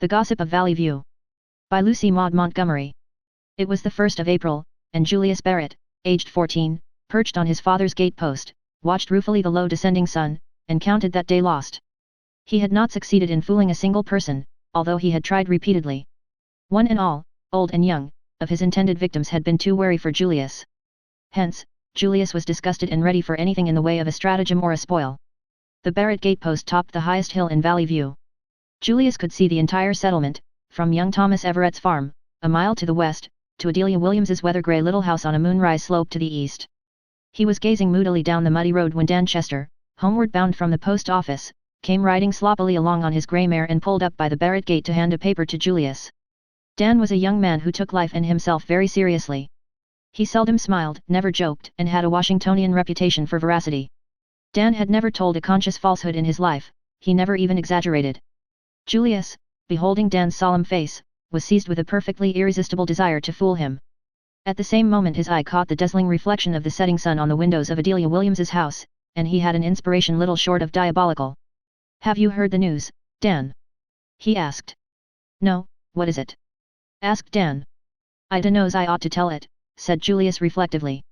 The Gossip of Valley View. By Lucy Maud Montgomery. It was the 1st of April, and Julius Barrett, aged 14, perched on his father's gatepost, watched ruefully the low descending sun, and counted that day lost. He had not succeeded in fooling a single person, although he had tried repeatedly. One and all, old and young, of his intended victims had been too wary for Julius. Hence, Julius was disgusted and ready for anything in the way of a stratagem or a spoil. The Barrett gatepost topped the highest hill in Valley View. Julius could see the entire settlement, from young Thomas Everett's farm, a mile to the west, to Adelia Williams's weather-grey little house on a moonrise slope to the east. He was gazing moodily down the muddy road when Dan Chester, homeward bound from the post office, came riding sloppily along on his grey mare and pulled up by the Barrett gate to hand a paper to Julius. Dan was a young man who took life and himself very seriously. He seldom smiled, never joked, and had a Washingtonian reputation for veracity. Dan had never told a conscious falsehood in his life, he never even exaggerated. Julius, beholding Dan's solemn face, was seized with a perfectly irresistible desire to fool him. At the same moment his eye caught the dazzling reflection of the setting sun on the windows of Adelia Williams's house, and he had an inspiration little short of diabolical. "Have you heard the news, Dan?" he asked. "No, what is it?" asked Dan. "I dunno's I ought to tell it," said Julius reflectively.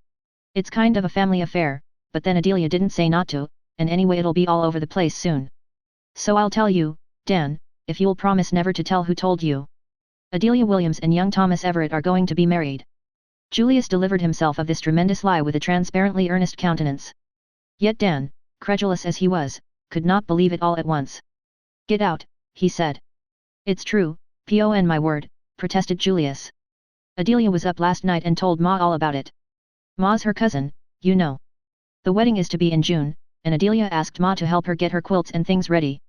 "It's kind of a family affair, but then Adelia didn't say not to, and anyway it'll be all over the place soon. So I'll tell you, Dan, if you'll promise never to tell who told you. Adelia Williams and young Thomas Everett are going to be married." Julius delivered himself of this tremendous lie with a transparently earnest countenance. Yet Dan, credulous as he was, could not believe it all at once. "Get out," he said. "It's true, pon my word," protested Julius. "Adelia was up last night and told Ma all about it. Ma's her cousin, you know. The wedding is to be in June, and Adelia asked Ma to help her get her quilts and things ready."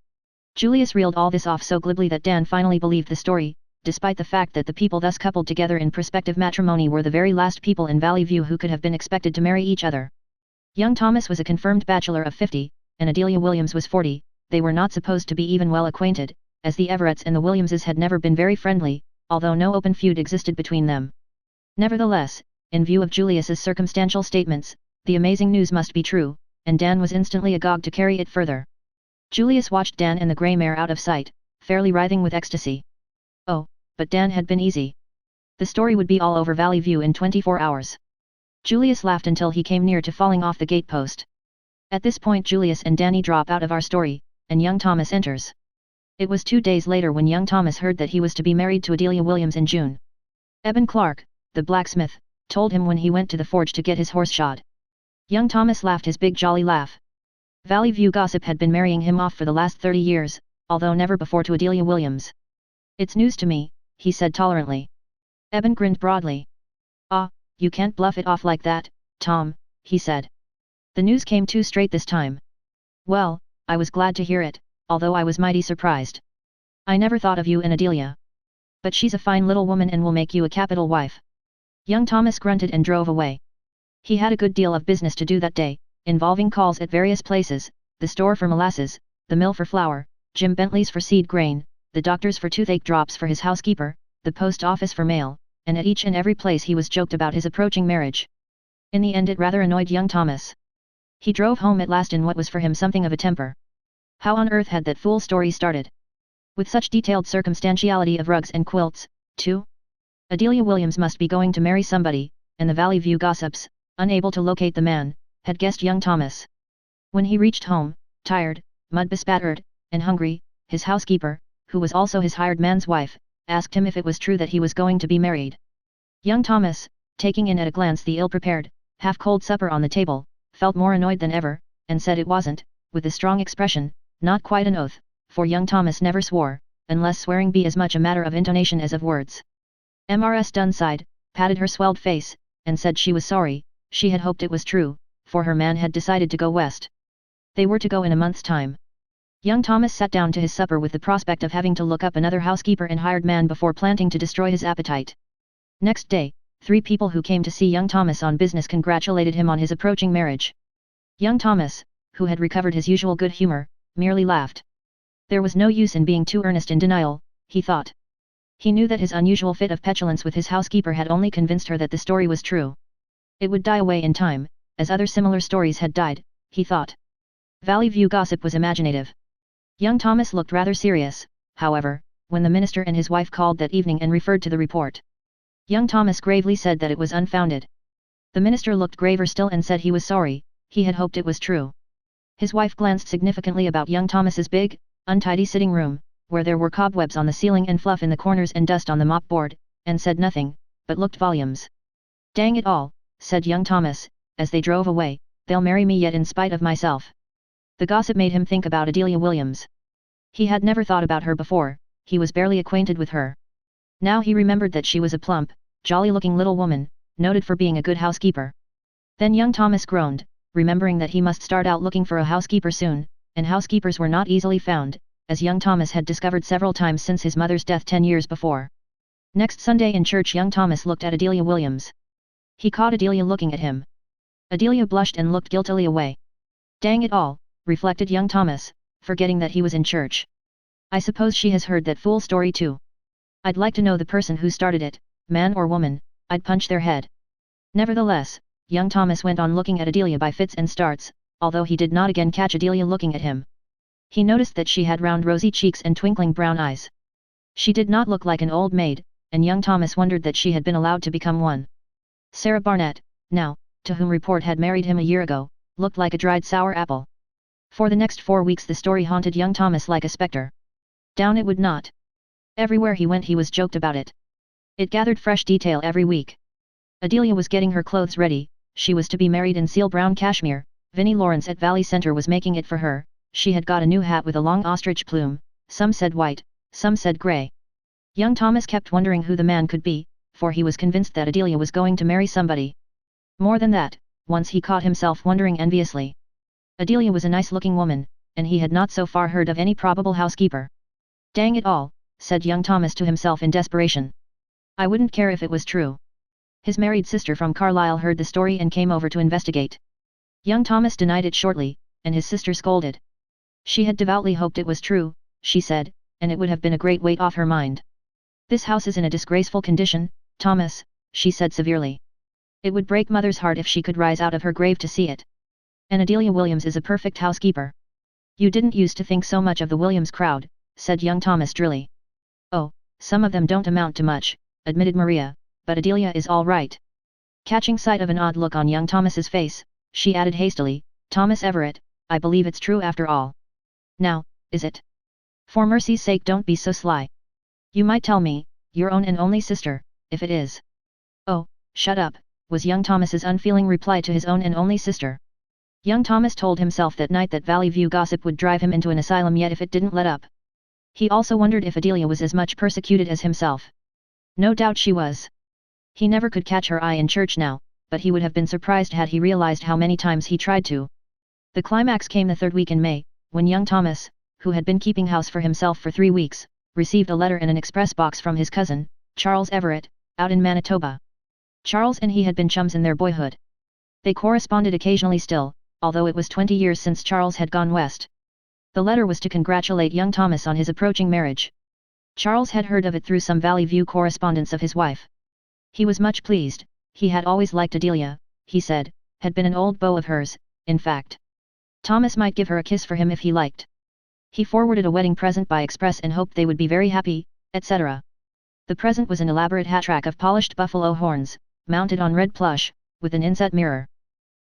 Julius reeled all this off so glibly that Dan finally believed the story, despite the fact that the people thus coupled together in prospective matrimony were the very last people in Valley View who could have been expected to marry each other. Young Thomas was a confirmed bachelor of 50, and Adelia Williams was 40, they were not supposed to be even well acquainted, as the Everetts and the Williamses had never been very friendly, although no open feud existed between them. Nevertheless, in view of Julius's circumstantial statements, the amazing news must be true, and Dan was instantly agog to carry it further. Julius watched Dan and the grey mare out of sight, fairly writhing with ecstasy. Oh, but Dan had been easy. The story would be all over Valley View in 24 hours. Julius laughed until he came near to falling off the gatepost. At this point Julius and Danny drop out of our story, and young Thomas enters. It was 2 days later when young Thomas heard that he was to be married to Adelia Williams in June. Eben Clark, the blacksmith, told him when he went to the forge to get his horse shod. Young Thomas laughed his big jolly laugh. Valley View gossip had been marrying him off for the last 30 years, although never before to Adelia Williams. "It's news to me," he said tolerantly. Eben grinned broadly. "Ah, you can't bluff it off like that, Tom," he said. "The news came too straight this time." "Well, I was glad to hear it, although I was mighty surprised. I never thought of you and Adelia. But she's a fine little woman and will make you a capital wife." Young Thomas grunted and drove away. He had a good deal of business to do that day, involving calls at various places, the store for molasses, the mill for flour, Jim Bentley's for seed grain, the doctor's for toothache drops for his housekeeper, the post office for mail, and at each and every place he was joked about his approaching marriage. In the end it rather annoyed young Thomas. He drove home at last in what was for him something of a temper. How on earth had that fool story started? With such detailed circumstantiality of rugs and quilts, too? Adelia Williams must be going to marry somebody, and the Valley View gossips, unable to locate the man, had guessed young Thomas. When he reached home, tired, mud-bespattered, and hungry, his housekeeper, who was also his hired man's wife, asked him if it was true that he was going to be married. Young Thomas, taking in at a glance the ill-prepared, half-cold supper on the table, felt more annoyed than ever, and said it wasn't, with a strong expression, not quite an oath, for young Thomas never swore, unless swearing be as much a matter of intonation as of words. Mrs. Dunn sighed, patted her swelled face, and said she was sorry, she had hoped it was true, for her man had decided to go west. They were to go in a month's time. Young Thomas sat down to his supper with the prospect of having to look up another housekeeper and hired man before planning to destroy his appetite. Next day, 3 people who came to see young Thomas on business congratulated him on his approaching marriage. Young Thomas, who had recovered his usual good humor, merely laughed. There was no use in being too earnest in denial, he thought. He knew that his unusual fit of petulance with his housekeeper had only convinced her that the story was true. It would die away in time, as other similar stories had died, he thought. Valley View gossip was imaginative. Young Thomas looked rather serious, however, when the minister and his wife called that evening and referred to the report. Young Thomas gravely said that it was unfounded. The minister looked graver still and said he was sorry, he had hoped it was true. His wife glanced significantly about young Thomas's big, untidy sitting room, where there were cobwebs on the ceiling and fluff in the corners and dust on the mopboard, and said nothing, but looked volumes. "Dang it all," said young Thomas, as they drove away, "they'll marry me yet in spite of myself." The gossip made him think about Adelia Williams. He had never thought about her before, he was barely acquainted with her. Now he remembered that she was a plump, jolly-looking little woman, noted for being a good housekeeper. Then young Thomas groaned, remembering that he must start out looking for a housekeeper soon, and housekeepers were not easily found, as young Thomas had discovered several times since his mother's death 10 years before. Next Sunday in church young Thomas looked at Adelia Williams. He caught Adelia looking at him. Adelia blushed and looked guiltily away. "Dang it all," reflected young Thomas, forgetting that he was in church. "I suppose she has heard that fool story too. I'd like to know the person who started it, man or woman, I'd punch their head." Nevertheless, young Thomas went on looking at Adelia by fits and starts, although he did not again catch Adelia looking at him. He noticed that she had round rosy cheeks and twinkling brown eyes. She did not look like an old maid, and young Thomas wondered that she had been allowed to become one. Sarah Barnett, now, to whom report had married him a year ago, looked like a dried sour apple. For the next 4 weeks the story haunted young Thomas like a spectre. Down it would not. Everywhere he went he was joked about it. It gathered fresh detail every week. Adelia was getting her clothes ready, she was to be married in seal brown cashmere, Vinnie Lawrence at Valley Center was making it for her, she had got a new hat with a long ostrich plume, some said white, some said grey. Young Thomas kept wondering who the man could be, for he was convinced that Adelia was going to marry somebody. More than that, once he caught himself wondering enviously. Adelia was a nice-looking woman, and he had not so far heard of any probable housekeeper. "Dang it all," said young Thomas to himself in desperation. "I wouldn't care if it was true." His married sister from Carlisle heard the story and came over to investigate. Young Thomas denied it shortly, and his sister scolded. She had devoutly hoped it was true, she said, and it would have been a great weight off her mind. "This house is in a disgraceful condition, Thomas," she said severely. "It would break Mother's heart if she could rise out of her grave to see it. And Adelia Williams is a perfect housekeeper." "You didn't used to think so much of the Williams crowd," said young Thomas drily. "Oh, some of them don't amount to much," admitted Maria, "but Adelia is all right." Catching sight of an odd look on young Thomas's face, she added hastily, "Thomas Everett, I believe it's true after all." "Now, is it? For mercy's sake don't be so sly. You might tell me, your own and only sister, if it is." "Oh, shut up," was young Thomas's unfeeling reply to his own and only sister. Young Thomas told himself that night that Valley View gossip would drive him into an asylum yet if it didn't let up. He also wondered if Adelia was as much persecuted as himself. No doubt she was. He never could catch her eye in church now, but he would have been surprised had he realized how many times he tried to. The climax came the 3rd week in May, when young Thomas, who had been keeping house for himself for 3 weeks, received a letter in an express box from his cousin, Charles Everett, out in Manitoba. Charles and he had been chums in their boyhood. They corresponded occasionally still, although it was 20 years since Charles had gone west. The letter was to congratulate young Thomas on his approaching marriage. Charles had heard of it through some Valley View correspondence of his wife. He was much pleased, he had always liked Adelia, he said, had been an old beau of hers, in fact. Thomas might give her a kiss for him if he liked. He forwarded a wedding present by express and hoped they would be very happy, etc. The present was an elaborate hat-rack of polished buffalo horns, mounted on red plush, with an inset mirror.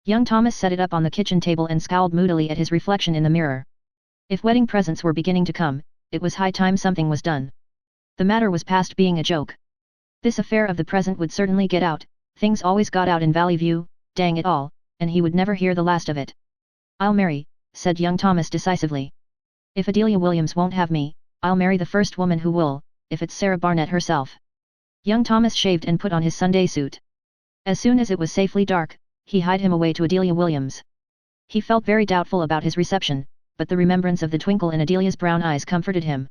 Young Thomas set it up on the kitchen table and scowled moodily at his reflection in the mirror. If wedding presents were beginning to come, it was high time something was done. The matter was past being a joke. This affair of the present would certainly get out, things always got out in Valley View, dang it all, and he would never hear the last of it. "I'll marry," said young Thomas decisively. "If Adelia Williams won't have me, I'll marry the first woman who will, if it's Sarah Barnett herself." Young Thomas shaved and put on his Sunday suit. As soon as it was safely dark, he hied him away to Adelia Williams. He felt very doubtful about his reception, but the remembrance of the twinkle in Adelia's brown eyes comforted him.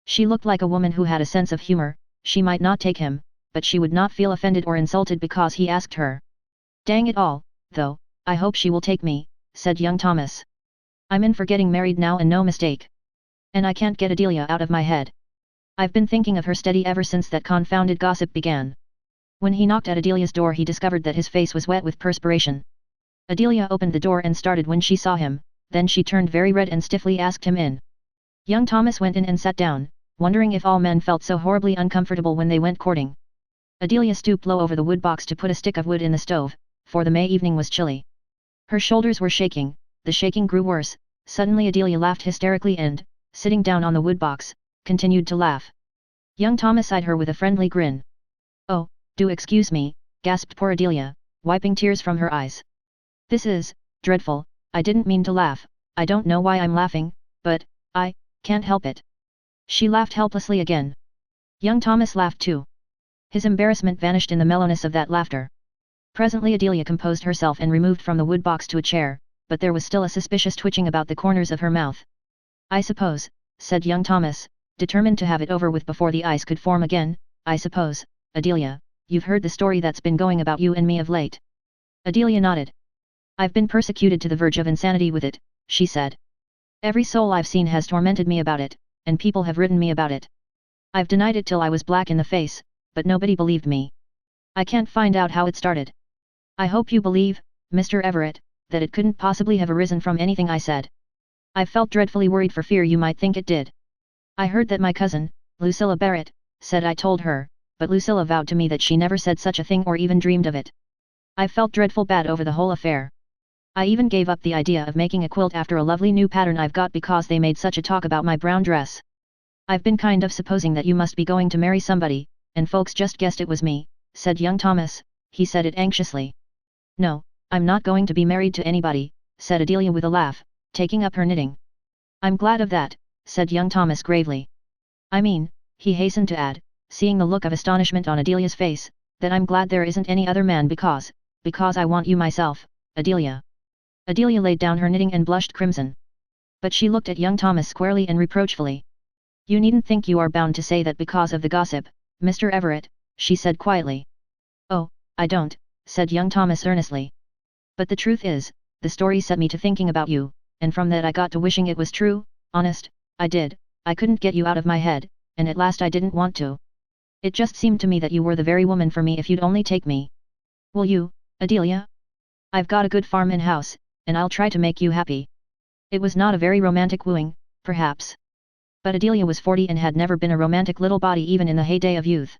She looked like a woman who had a sense of humor, she might not take him, but she would not feel offended or insulted because he asked her. "Dang it all, though, I hope she will take me," said young Thomas. "I'm in for getting married now and no mistake. And I can't get Adelia out of my head. I've been thinking of her steady ever since that confounded gossip began." When he knocked at Adelia's door he discovered that his face was wet with perspiration. Adelia opened the door and started when she saw him, then she turned very red and stiffly asked him in. Young Thomas went in and sat down, wondering if all men felt so horribly uncomfortable when they went courting. Adelia stooped low over the wood box to put a stick of wood in the stove, for the May evening was chilly. Her shoulders were shaking, the shaking grew worse. Suddenly Adelia laughed hysterically and, sitting down on the wood box, continued to laugh. Young Thomas eyed her with a friendly grin. "Oh, do excuse me," gasped poor Adelia, wiping tears from her eyes. "This is dreadful, I didn't mean to laugh, I don't know why I'm laughing, but I can't help it." She laughed helplessly again. Young Thomas laughed too. His embarrassment vanished in the mellowness of that laughter. Presently Adelia composed herself and removed from the wood box to a chair, but there was still a suspicious twitching about the corners of her mouth. "I suppose," said young Thomas, determined to have it over with before the ice could form again, "I suppose, Adelia, you've heard the story that's been going about you and me of late." Adelia nodded. "I've been persecuted to the verge of insanity with it," she said. "Every soul I've seen has tormented me about it, and people have written me about it. I've denied it till I was black in the face, but nobody believed me. I can't find out how it started. I hope you believe, Mr. Everett, that it couldn't possibly have arisen from anything I said. I've felt dreadfully worried for fear you might think it did. I heard that my cousin, Lucilla Barrett, said I told her, but Lucilla vowed to me that she never said such a thing or even dreamed of it. I've felt dreadful bad over the whole affair. I even gave up the idea of making a quilt after a lovely new pattern I've got because they made such a talk about my brown dress. I've been kind of supposing that you must be going to marry somebody, and folks just guessed it was me," said young Thomas. He said it anxiously. "No, I'm not going to be married to anybody," said Adelia with a laugh, taking up her knitting. "I'm glad of that," said young Thomas gravely. "I mean," he hastened to add, seeing the look of astonishment on Adelia's face, "that I'm glad there isn't any other man because I want you myself, Adelia." Adelia laid down her knitting and blushed crimson. But she looked at young Thomas squarely and reproachfully. "You needn't think you are bound to say that because of the gossip, Mr. Everett," she said quietly. "Oh, I don't," said young Thomas earnestly. "But the truth is, the story set me to thinking about you, and from that I got to wishing it was true, honest, I did. I couldn't get you out of my head, and at last I didn't want to. It just seemed to me that you were the very woman for me if you'd only take me. Will you, Adelia? I've got a good farm and house, and I'll try to make you happy." It was not a very romantic wooing, perhaps. But Adelia was 40 and had never been a romantic little body even in the heyday of youth.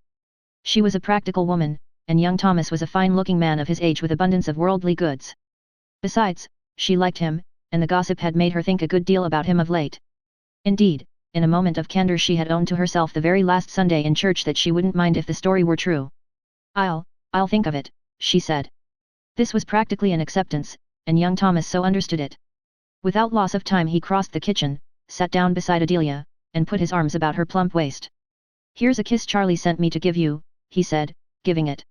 She was a practical woman, and young Thomas was a fine-looking man of his age with abundance of worldly goods. Besides, she liked him, and the gossip had made her think a good deal about him of late. Indeed, in a moment of candor she had owned to herself the very last Sunday in church that she wouldn't mind if the story were true. I'll think of it," she said. This was practically an acceptance, and young Thomas so understood it. Without loss of time he crossed the kitchen, sat down beside Adelia, and put his arms about her plump waist. "Here's a kiss Charlie sent me to give you," he said, giving it.